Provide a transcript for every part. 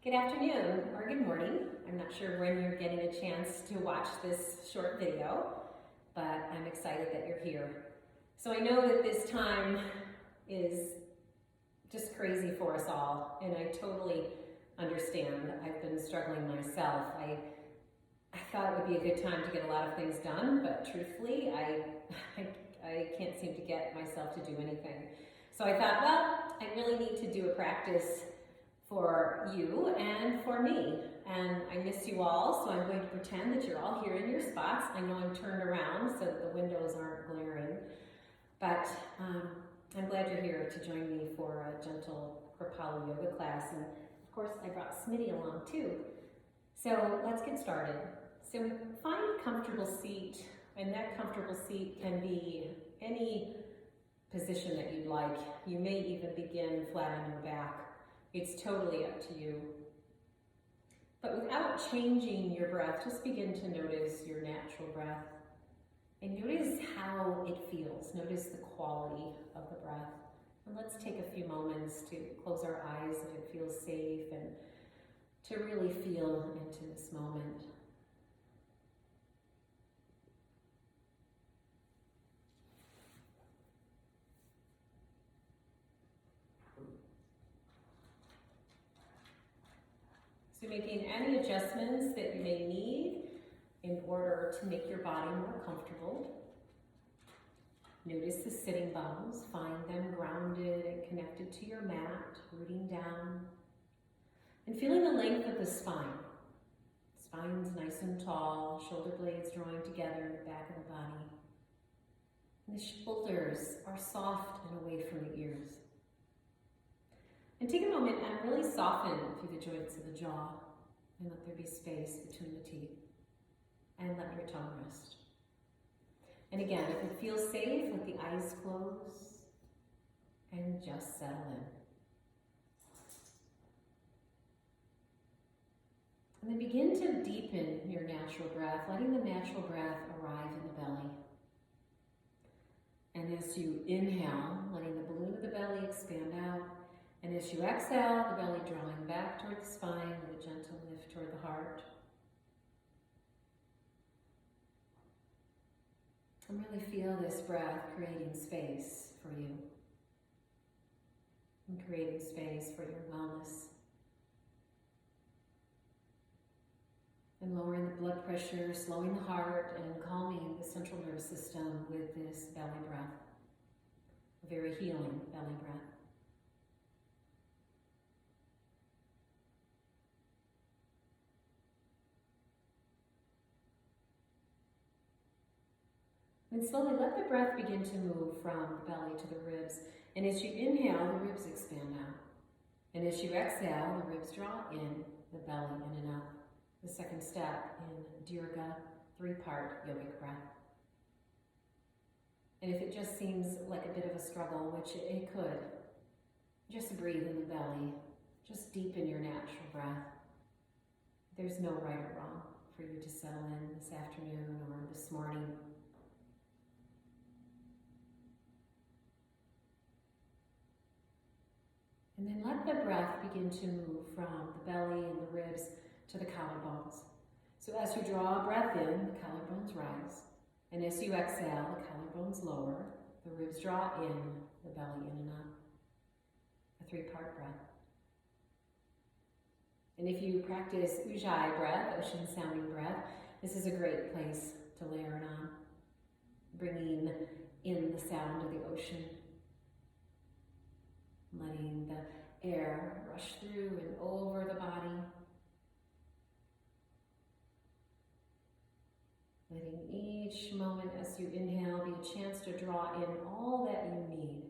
Good afternoon or good morning. I'm not sure when you're getting a chance to watch this short video, but I'm excited that you're here. So I know that this time is just crazy for us all, and I totally understand. I've been struggling myself. I thought it would be a good time to get a lot of things done, but truthfully, I can't seem to get myself to do anything. So I thought, well, I really need to do a practice for you and for me. And I miss you all, so I'm going to pretend that you're all here in your spots. I know I'm turned around so that the windows aren't glaring, but I'm glad you're here to join me for a Gentle Kripalu Yoga class. And of course, I brought Smitty along too. So let's get started. So find a comfortable seat, and that comfortable seat can be any position that you'd like. You may even begin flat on your back. It's totally up to you. But without changing your breath, just begin to notice your natural breath. And notice how it feels. Notice the quality of the breath. And let's take a few moments to close our eyes if it feels safe and to really feel into this moment. So making any adjustments that you may need in order to make your body more comfortable. Notice the sitting bones, find them grounded and connected to your mat, rooting down. And feeling the length of the spine. Spine's nice and tall, shoulder blades drawing together in the back of the body. And the shoulders are soft and away from the ears. And take a moment and really soften through the joints of the jaw and let there be space between the teeth. And let your tongue rest. And again, if it feels safe, let the eyes close and just settle in. And then begin to deepen your natural breath, letting the natural breath arrive in the belly. And as you inhale, letting the balloon of the belly expand out. And as you exhale, the belly drawing back toward the spine with a gentle lift toward the heart. And really feel this breath creating space for you. And creating space for your wellness. And lowering the blood pressure, slowing the heart, and calming the central nervous system with this belly breath. A very healing belly breath. And slowly let the breath begin to move from the belly to the ribs. And as you inhale, the ribs expand out. And as you exhale, the ribs draw in, the belly in and up. The second step in Dirga, 3-part yogic breath. And if it just seems like a bit of a struggle, which it could, just breathe in the belly. Just deepen your natural breath. There's no right or wrong for you to settle in this afternoon or this morning. And then let the breath begin to move from the belly and the ribs to the collarbones. So as you draw a breath in, the collarbones rise. And as you exhale, the collarbones lower, the ribs draw in, the belly in and up. A 3-part breath. And if you practice Ujjayi breath, ocean sounding breath, this is a great place to layer it on. Bringing in the sound of the ocean. Letting the air rush through and over the body. Letting each moment as you inhale be a chance to draw in all that you need.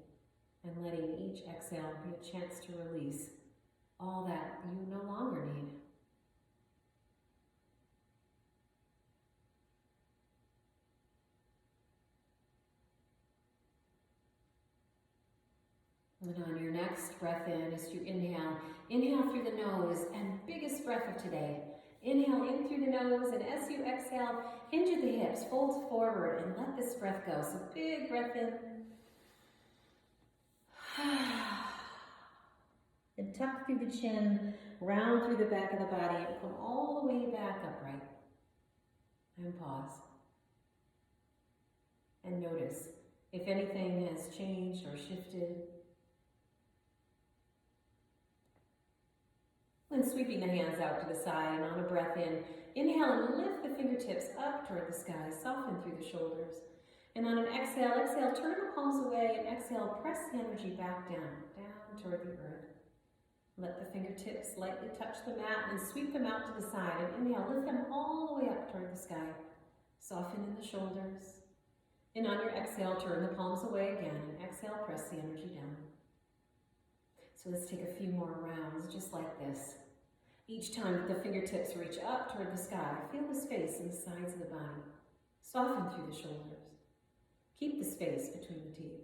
And letting each exhale be a chance to release all that you no longer need. And on your next breath in, as you inhale, inhale through the nose, and biggest breath of today. Inhale in through the nose, and as you exhale, hinge at the hips, fold forward, and let this breath go. So big breath in. And and tuck through the chin, round through the back of the body, and come all the way back upright. And pause. And notice if anything has changed or shifted. Then sweeping the hands out to the side, and on a breath in, inhale and lift the fingertips up toward the sky, soften through the shoulders. And on an exhale, turn the palms away, and exhale, press the energy back down toward the earth. Let the fingertips lightly touch the mat and sweep them out to the side, and inhale, lift them all the way up toward the sky. Soften in the shoulders. And on your exhale, turn the palms away again, and exhale, press the energy down. So let's take a few more rounds, just like this. Each time that the fingertips reach up toward the sky, feel the space in the sides of the body. Soften through the shoulders. Keep the space between the teeth.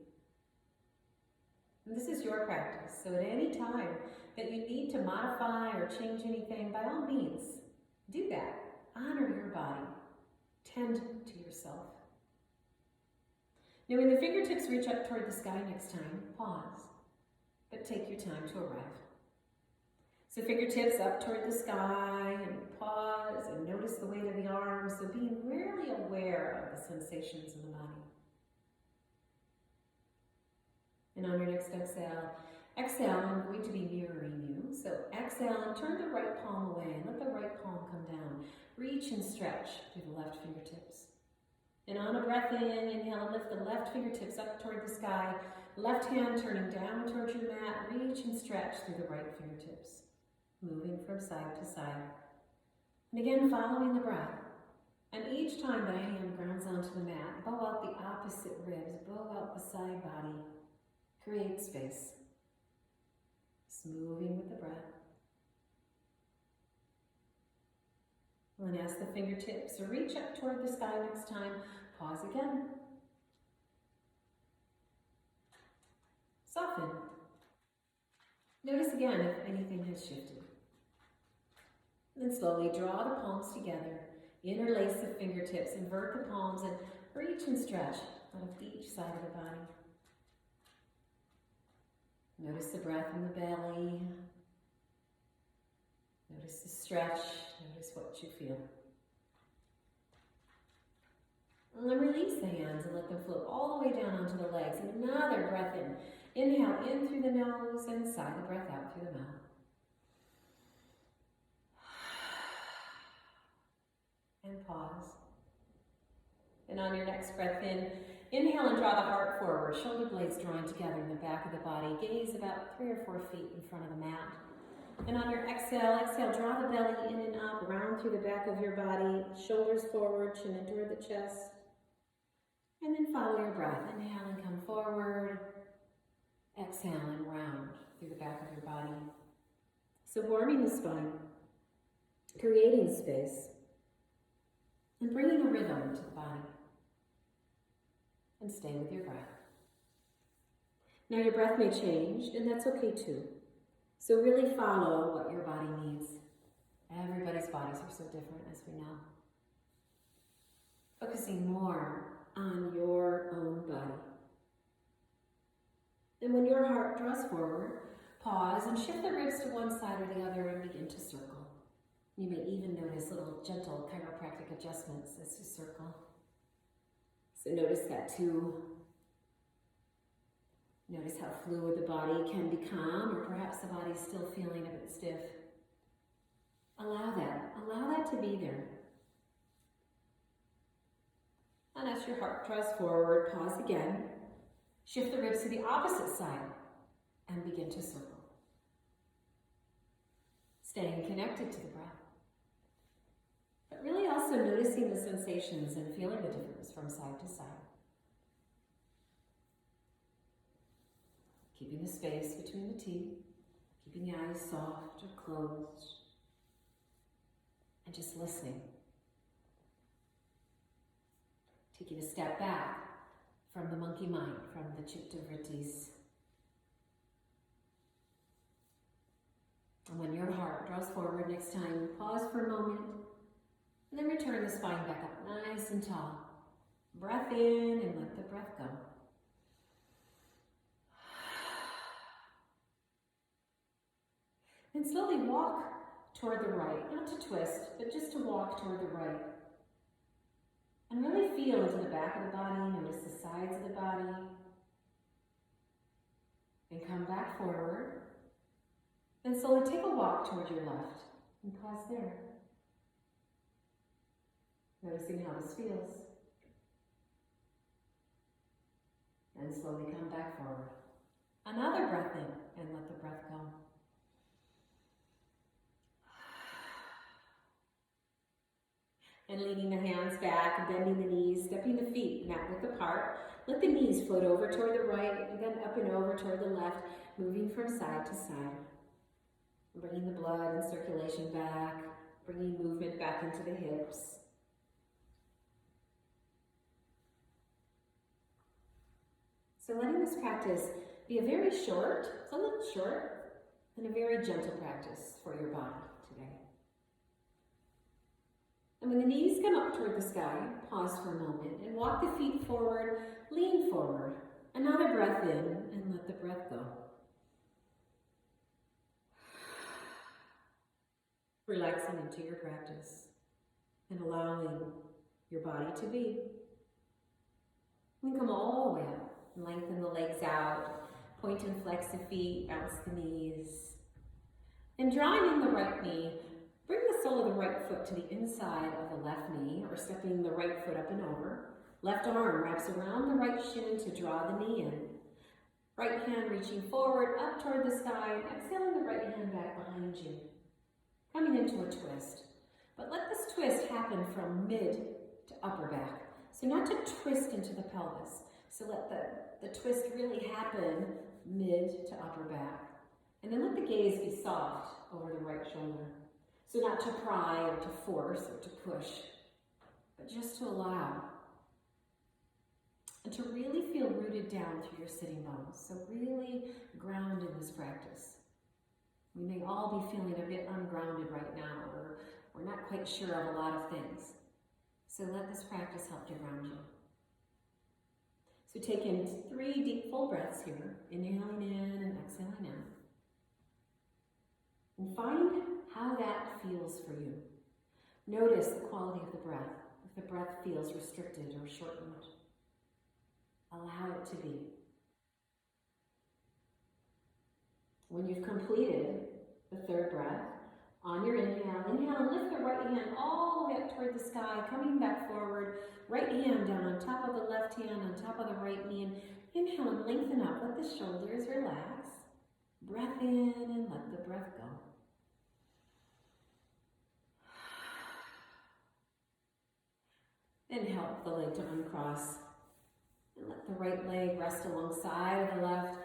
And this is your practice, so at any time that you need to modify or change anything, by all means, do that. Honor your body. Tend to yourself. Now when the fingertips reach up toward the sky next time, pause, but take your time to arrive. So fingertips up toward the sky, and pause, and notice the weight of the arms, so being really aware of the sensations in the body. And on your next exhale, I'm going to be mirroring you. So exhale and turn the right palm away, and let the right palm come down. Reach and stretch through the left fingertips. And on a breath in, inhale and lift the left fingertips up toward the sky. Left hand turning down towards your mat. Reach and stretch through the right fingertips. Moving from side to side. And again, following the breath. And each time that a hand grounds onto the mat, bow out the opposite ribs, bow out the side body. Create space. Just moving with the breath. And as the fingertips reach up toward the sky next time, pause again. Soften. Notice again if anything has shifted. Then slowly draw the palms together. Interlace the fingertips, invert the palms, and reach and stretch out of each side of the body. Notice the breath in the belly. Notice the stretch. Notice what you feel. And then release the hands and let them float all the way down onto the legs. Another breath in. Inhale in through the nose and sigh the breath out through the mouth. And pause. And on your next breath in, inhale and draw the heart forward, shoulder blades drawing together in the back of the body. Gaze about 3 or 4 feet in front of the mat. And on your exhale, draw the belly in and up, round through the back of your body, shoulders forward, chin in toward the chest. And then follow your breath. Inhale and come forward. Exhale and round through the back of your body. So warming the spine, creating space, and bringing a rhythm to the body. And stay with your breath. Now your breath may change, and that's okay too. So really follow what your body needs. Everybody's bodies are so different, as we know. Focusing more on your own body. And when your heart draws forward, pause and shift the ribs to one side or the other and begin to circle. You may even notice little gentle chiropractic adjustments as you circle. So notice that too. Notice how fluid the body can become, or perhaps the body's still feeling a bit stiff. Allow that to be there. And as your heart draws forward, pause again. Shift the ribs to the opposite side and begin to circle. Staying connected to the breath. But really also noticing the sensations and feeling the difference from side to side. Keeping the space between the teeth, keeping the eyes soft or closed, and just listening. Taking a step back from the monkey mind, from the chitta vrittis. And when your heart draws forward next time, pause for a moment, and then return the spine back up nice and tall. Breath in and let the breath go. And slowly walk toward the right, not to twist, but just to walk toward the right. And really feel into the back of the body, notice the sides of the body. And come back forward. Then slowly take a walk toward your left and pause there. Noticing how this feels. And slowly come back forward. Another breath in and let the breath go. And leaning the hands back, bending the knees, stepping the feet not width apart. Let the knees float over toward the right, and then up and over toward the left, moving from side to side. Bringing the blood and circulation back, bringing movement back into the hips. So letting this practice be a very short, it's a little short, and a very gentle practice for your body today. And when the knees come up toward the sky, pause for a moment and walk the feet forward, lean forward. Another breath in and let the breath go. Relaxing into your practice and allowing your body to be. And come all the way up. Lengthen the legs out, point and flex the feet, bounce the knees. And drawing in the right knee, bring the sole of the right foot to the inside of the left knee, or stepping the right foot up and over. Left arm wraps around the right shin to draw the knee in. Right hand reaching forward, up toward the sky, and exhaling the right hand back behind you. Coming into a twist. But let this twist happen from mid to upper back. So not to twist into the pelvis. So let the twist really happen mid to upper back. And then let the gaze be soft over the right shoulder. So not to pry or to force or to push, but just to allow. And to really feel rooted down through your sitting bones. So really ground in this practice. We may all be feeling a bit ungrounded right now, or we're not quite sure of a lot of things. So let this practice help to ground you. So take in 3 deep full breaths here, inhaling in and exhaling out. And find how that feels for you. Notice the quality of the breath. If the breath feels restricted or shortened, allow it to be. When you've completed the 3rd breath, on your inhale and lift the right hand all the way up toward the sky, coming back forward, right hand down on top of the left hand, on top of the right knee, and inhale and lengthen up, let the shoulders relax. Breath in and let the breath go. Then help the leg to uncross, and let the right leg rest alongside of the left,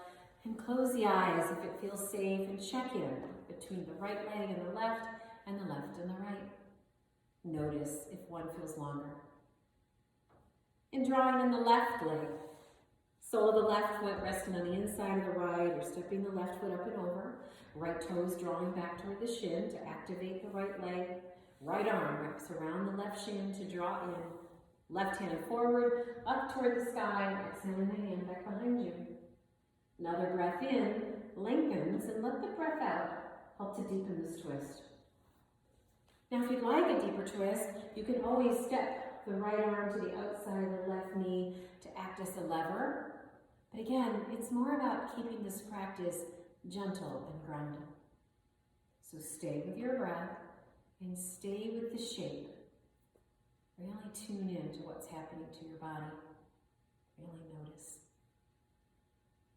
and close the eyes if it feels safe, and check in between the right leg and the left and the right. Notice if one feels longer. And drawing in the left leg. Sole of the left foot resting on the inside of the right, or stepping the left foot up and over. Right toes drawing back toward the shin to activate the right leg. Right arm wraps around the left shin to draw in. Left hand forward, up toward the sky, exhaling the hand back behind you. Another breath in, lengthens, and let the breath out help to deepen this twist. Now if you'd like a deeper twist, you can always step the right arm to the outside of the left knee to act as a lever. But again, it's more about keeping this practice gentle and grounded. So stay with your breath and stay with the shape. Really tune in to what's happening to your body. Really notice.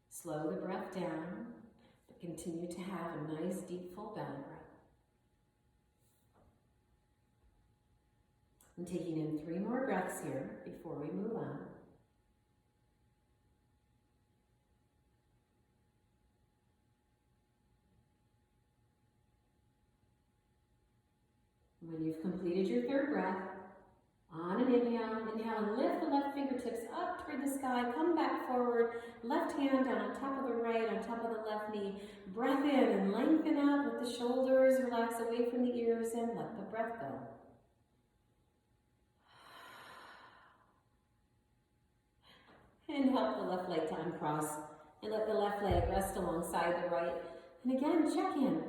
Slow the breath down, but continue to have a nice, deep, full belly breath. I'm taking in 3 more breaths here before we move on. When you've completed your 3rd breath, on an inhale and lift the left fingertips up toward the sky, come back forward, left hand down on top of the right, on top of the left knee. Breath in and lengthen out, let the shoulders relax away from the ears and let the breath go. And help the left leg to uncross and let the left leg rest alongside the right. And again, check in.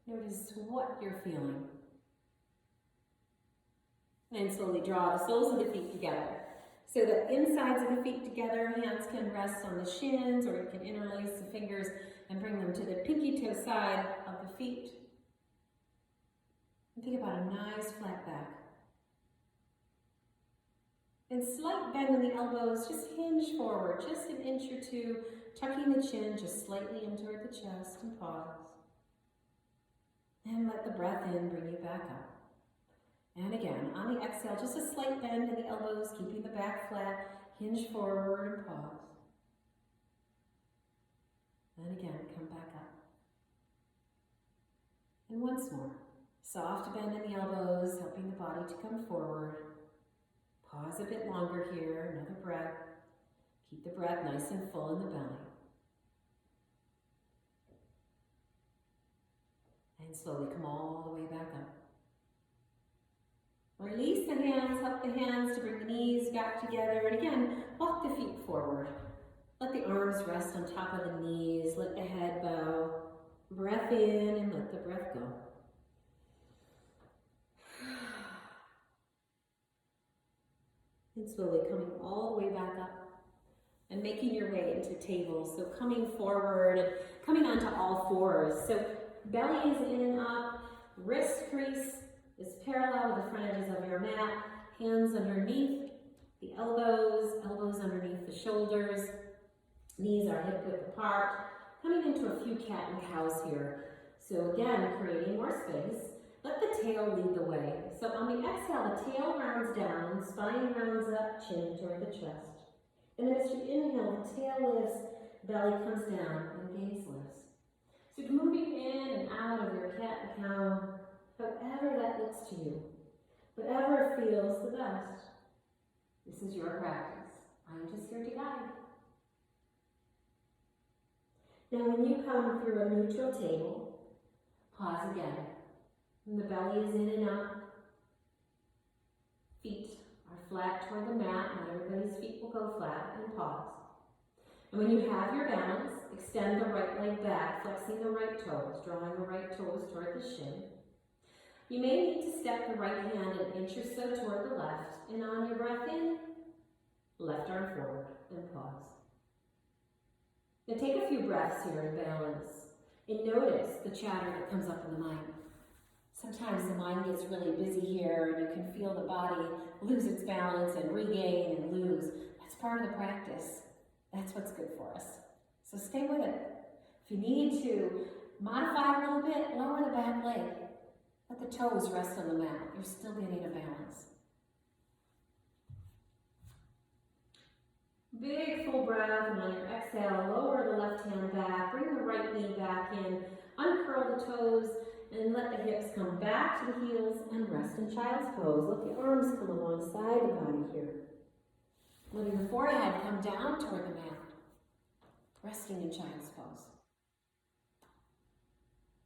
Notice what you're feeling. And slowly draw the soles of the feet together. So the insides of the feet together, hands can rest on the shins, or you can interlace the fingers and bring them to the pinky toe side of the feet. And think about a nice flat back. And slight bend in the elbows, just hinge forward, just an inch or two, tucking the chin just slightly in toward the chest, and pause. And let the breath in bring you back up. And again, on the exhale, just a slight bend in the elbows, keeping the back flat, hinge forward and pause. And again, come back up. And once more, soft bend in the elbows, helping the body to come forward. Pause a bit longer here, another breath. Keep the breath nice and full in the belly. And slowly come all the way back up. Release the hands, help the hands to bring the knees back together. And again, walk the feet forward. Let the arms rest on top of the knees. Let the head bow. Breath in and let the breath go. And slowly coming all the way back up and making your way into table. So coming forward and coming onto all fours. So belly is in and up, wrist crease is parallel with the front edges of your mat, hands underneath the elbows, elbows underneath the shoulders, knees are hip width apart, coming into a few cat and cows here. So again, creating more space. Let the tail lead the way. So on the exhale, the tail rounds down, spine rounds up, chin toward the chest. And then as you inhale, the tail lifts, belly comes down, and gaze lifts. So moving in and out of your cat and cow, however that looks to you, whatever feels the best. This is your practice. I'm just here to guide. Now when you come through a neutral table, pause again. And the belly is in and up. Feet are flat toward the mat. Not everybody's feet will go flat. And pause. And when you have your balance, extend the right leg back, flexing the right toes, drawing the right toes toward the shin. You may need to step the right hand an inch or so toward the left, and on your breath in, left arm forward, and pause. Now take a few breaths here in balance, and notice the chatter that comes up in the mind. Sometimes the mind gets really busy here, and you can feel the body lose its balance and regain and lose. That's part of the practice. That's what's good for us. So stay with it. If you need to modify a little bit, lower the back leg. Let the toes rest on the mat. You're still getting a balance. Big full breath, and on your exhale, lower the left hand back. Bring the right knee back in. Uncurl the toes, and let the hips come back to the heels and rest in child's pose. Let the arms come alongside the body here. Letting the forehead come down toward the mat. Resting in child's pose.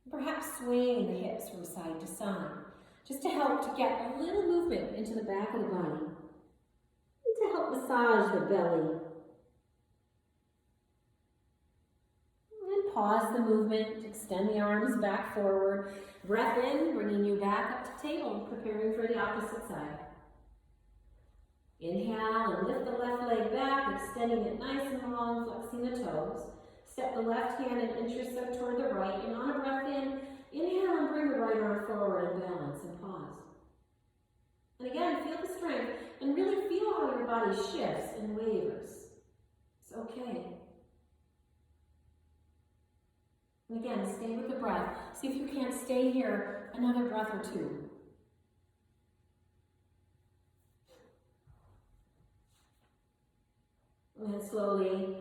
Perhaps swaying the hips from side to side, just to help to get a little movement into the back of the body, and to help massage the belly. And pause the movement, extend the arms back forward, breath in, bringing you back up to table, preparing for the opposite side. Inhale and lift the left leg back, extending it nice and long, flexing the toes. Step the left hand an inch or so toward the right, and on a breath in, inhale and bring the right arm forward and balance and pause. And again, feel the strength and really feel how your body shifts and wavers. It's okay. And again, stay with the breath. See if you can't stay here another breath or two. And slowly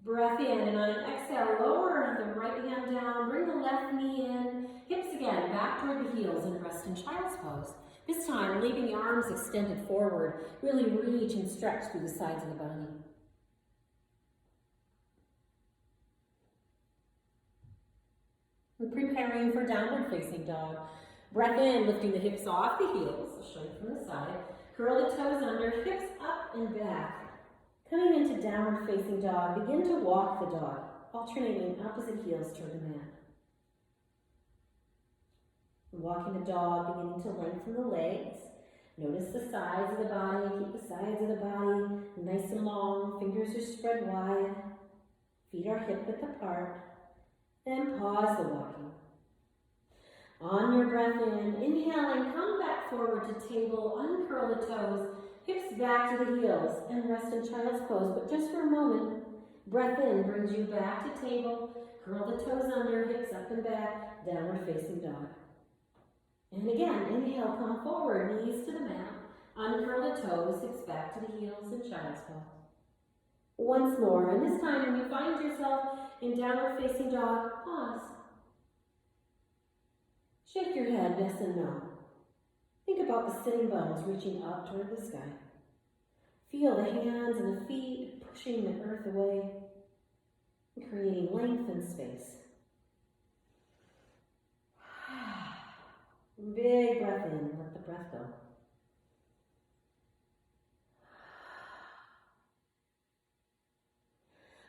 breath in, and on an exhale, lower the right hand down, bring the left knee in, hips again, back toward the heels, and rest in child's pose. This time, leaving the arms extended forward, really reach and stretch through the sides of the body. We're preparing for downward facing dog. Breath in, lifting the hips off the heels, I'll show you from the side. Curl the toes under, hips up and back. Coming into downward facing dog, begin to walk the dog, alternating opposite heels toward the mat. walking the dog, beginning to lengthen the legs. Notice the sides of the body. Keep the sides of the body nice and long. Fingers are spread wide. Feet are hip-width apart. Then pause the walking. On your breath in, inhaling, come back forward to table, uncurl the toes, hips back to the heels, and rest in child's pose. But just for a moment, breath in brings you back to table, curl the toes under, hips up and back, downward facing dog. And again, inhale, come forward, knees to the mat, uncurl the toes, hips back to the heels, and child's pose. Once more, and this time when you find yourself in downward facing dog, pause. Shake your head, yes and no. Think about the sitting bones reaching up toward the sky. Feel the hands and the feet pushing the earth away and creating length and space. Big breath in and let the breath go.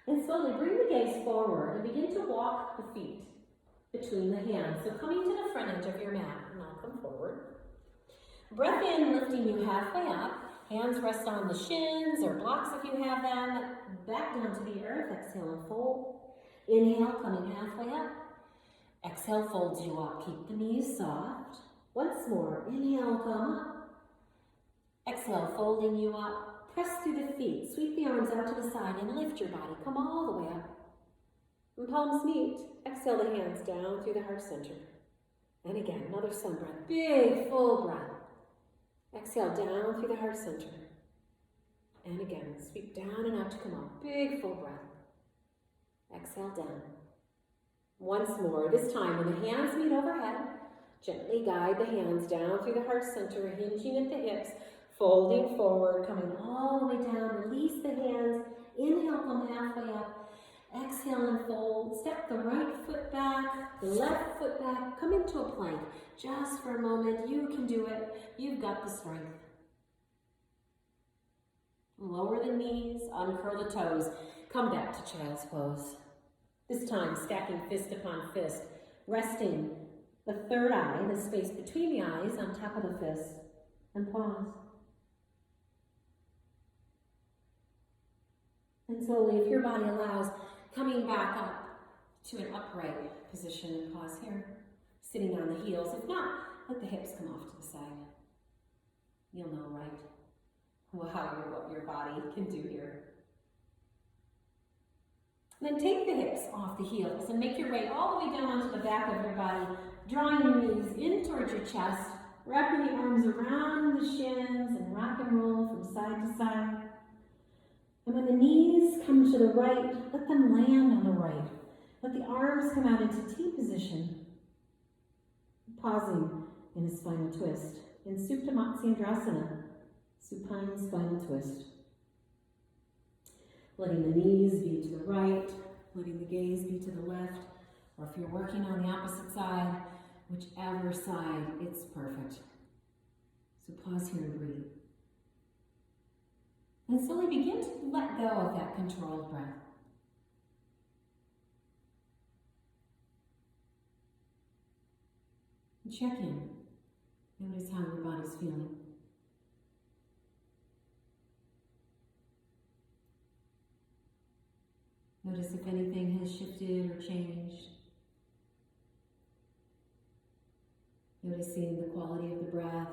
And slowly bring the gaze forward and begin to walk the feet between the hands. So coming to the front edge of your mat, and I'll come forward. Breath in, lifting you halfway up. Hands rest on the shins or blocks if you have them. Back down to the earth. Exhale and fold. Inhale, coming halfway up. Exhale, folds you up. Keep the knees soft. Once more. Inhale, come up. Exhale, folding you up. Press through the feet. Sweep the arms out to the side and lift your body. Come all the way up. And palms meet. Exhale the hands down through the heart center. And again, another sun breath. Big, full breath. Exhale down through the heart center. And again, sweep down and out to come up. Big, full breath. Exhale down. Once more, this time when the hands meet overhead, gently guide the hands down through the heart center, hinging at the hips, folding forward, coming all the way down. Release the hands. Inhale, come halfway up. Exhale and fold. Step the right foot back, the left foot back. Come into a plank. Just for a moment. You can do it. You've got the strength. Lower the knees, uncurl the toes. Come back to child's pose. This time, stacking fist upon fist, resting the third eye, the space between the eyes, on top of the fist, and pause. And slowly, if your body allows, coming back up to an upright position and pause here. Sitting on the heels. If not, let the hips come off to the side. You'll know, right? What your body can do here. And then take the hips off the heels and make your way all the way down onto the back of your body, drawing your knees in towards your chest, wrapping the arms around the shins and rock and roll from side to side. And when the knees come to the right, let them land on the right. Let the arms come out into T position. Pausing in a spinal twist. In Supta Matsyendrasana, supine spinal twist. Letting the knees be to the right, letting the gaze be to the left, or if you're working on the opposite side, whichever side, it's perfect. So pause here and breathe. And slowly begin to let go of that controlled breath. And check in. Notice how your body's feeling. Notice if anything has shifted or changed. Noticing the quality of the breath.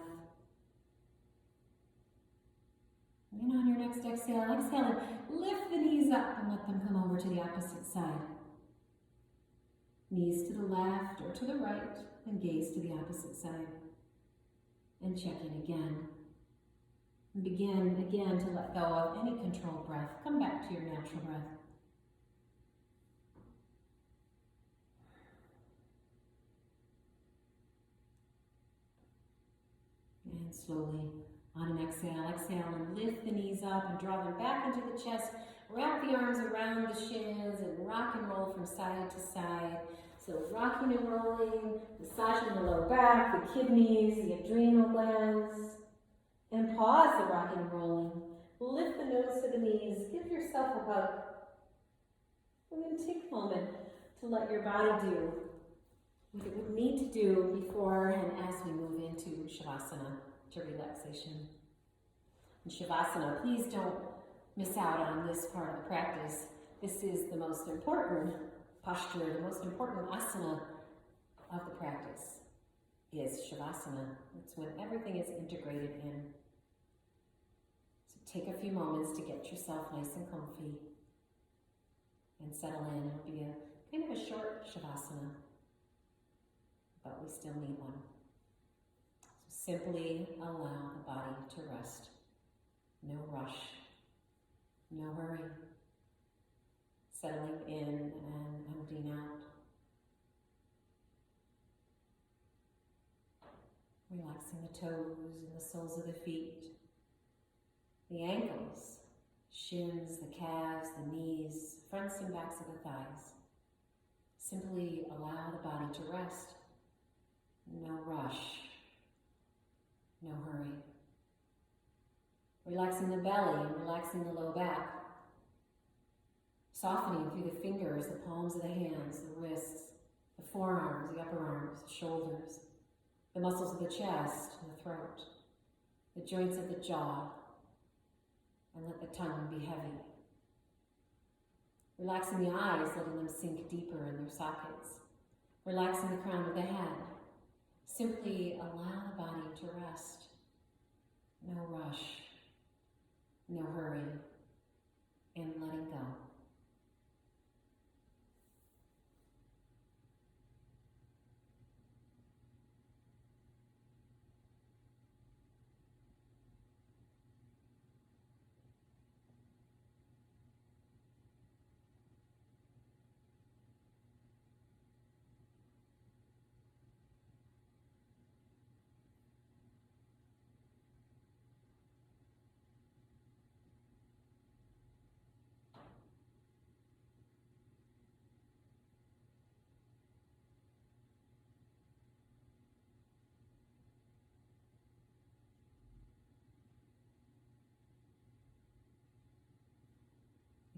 And on your next exhale, exhale and lift the knees up and let them come over to the opposite side. Knees to the left or to the right, and gaze to the opposite side. And check in again. And begin again to let go of any controlled breath. Come back to your natural breath. And slowly, on an exhale, exhale and lift the knees up and draw them back into the chest. Wrap the arms around the shins and rock and roll from side to side. So rocking and rolling, massaging the lower back, the kidneys, the adrenal glands. And pause the rocking and rolling. Lift the nose to the knees. Give yourself a hug. And then take a moment to let your body do what it would need to do before and as we move into Shavasana, to relaxation. In Shavasana, please don't miss out on this part of the practice. This is the most important posture, the most important asana of the practice is Shavasana. It's when everything is integrated in. So take a few moments to get yourself nice and comfy and settle in. It'll be a kind of a short Shavasana, but we still need one. So simply allow the body to rest. No rush, no hurry. Settling in and emptying out. Relaxing the toes and the soles of the feet, the ankles, shins, the calves, the knees, fronts and backs of the thighs. Simply allow the body to rest. No rush, no hurry. Relaxing the belly and relaxing the low back. Softening through the fingers, the palms of the hands, the wrists, the forearms, the upper arms, the shoulders, the muscles of the chest and the throat, the joints of the jaw, and let the tongue be heavy. Relaxing the eyes, letting them sink deeper in their sockets. Relaxing the crown of the head. Simply allow the body to rest. No rush, no hurry, and letting go.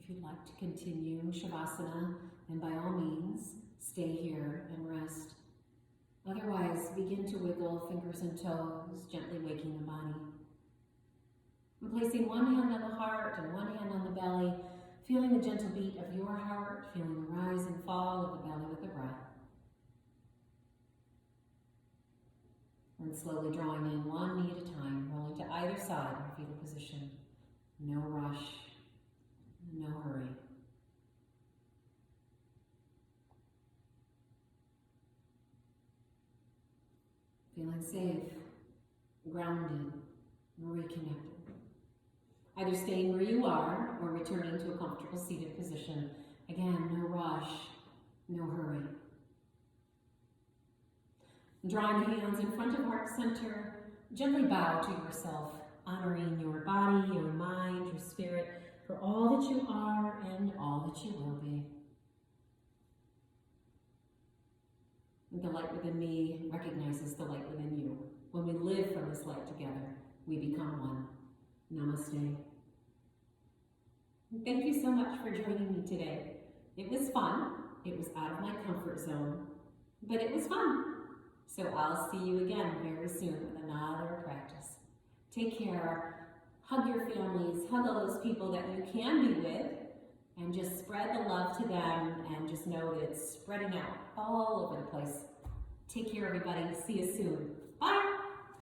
If you'd like to continue Shavasana, then by all means, stay here and rest. Otherwise, begin to wiggle fingers and toes, gently waking the body. And placing one hand on the heart and one hand on the belly, feeling the gentle beat of your heart, feeling the rise and fall of the belly with the breath. And slowly drawing in one knee at a time, rolling to either side in fetal position. No rush. No hurry. Feeling safe, grounded, reconnected. Either staying where you are or returning to a comfortable seated position. Again, no rush, no hurry. Drawing the hands in front of heart center, gently bow to yourself, honoring your body, your mind, your spirit, for all that you are and all that you will be. The light within me recognizes the light within you. When we live from this light together, we become one. Namaste. Thank you so much for joining me today. It was fun. It was out of my comfort zone, but it was fun. So I'll see you again very soon with another practice. Take care. Hug your families, hug all those people that you can be with, and just spread the love to them, and just know that it's spreading out all over the place. Take care, everybody. See you soon. Bye.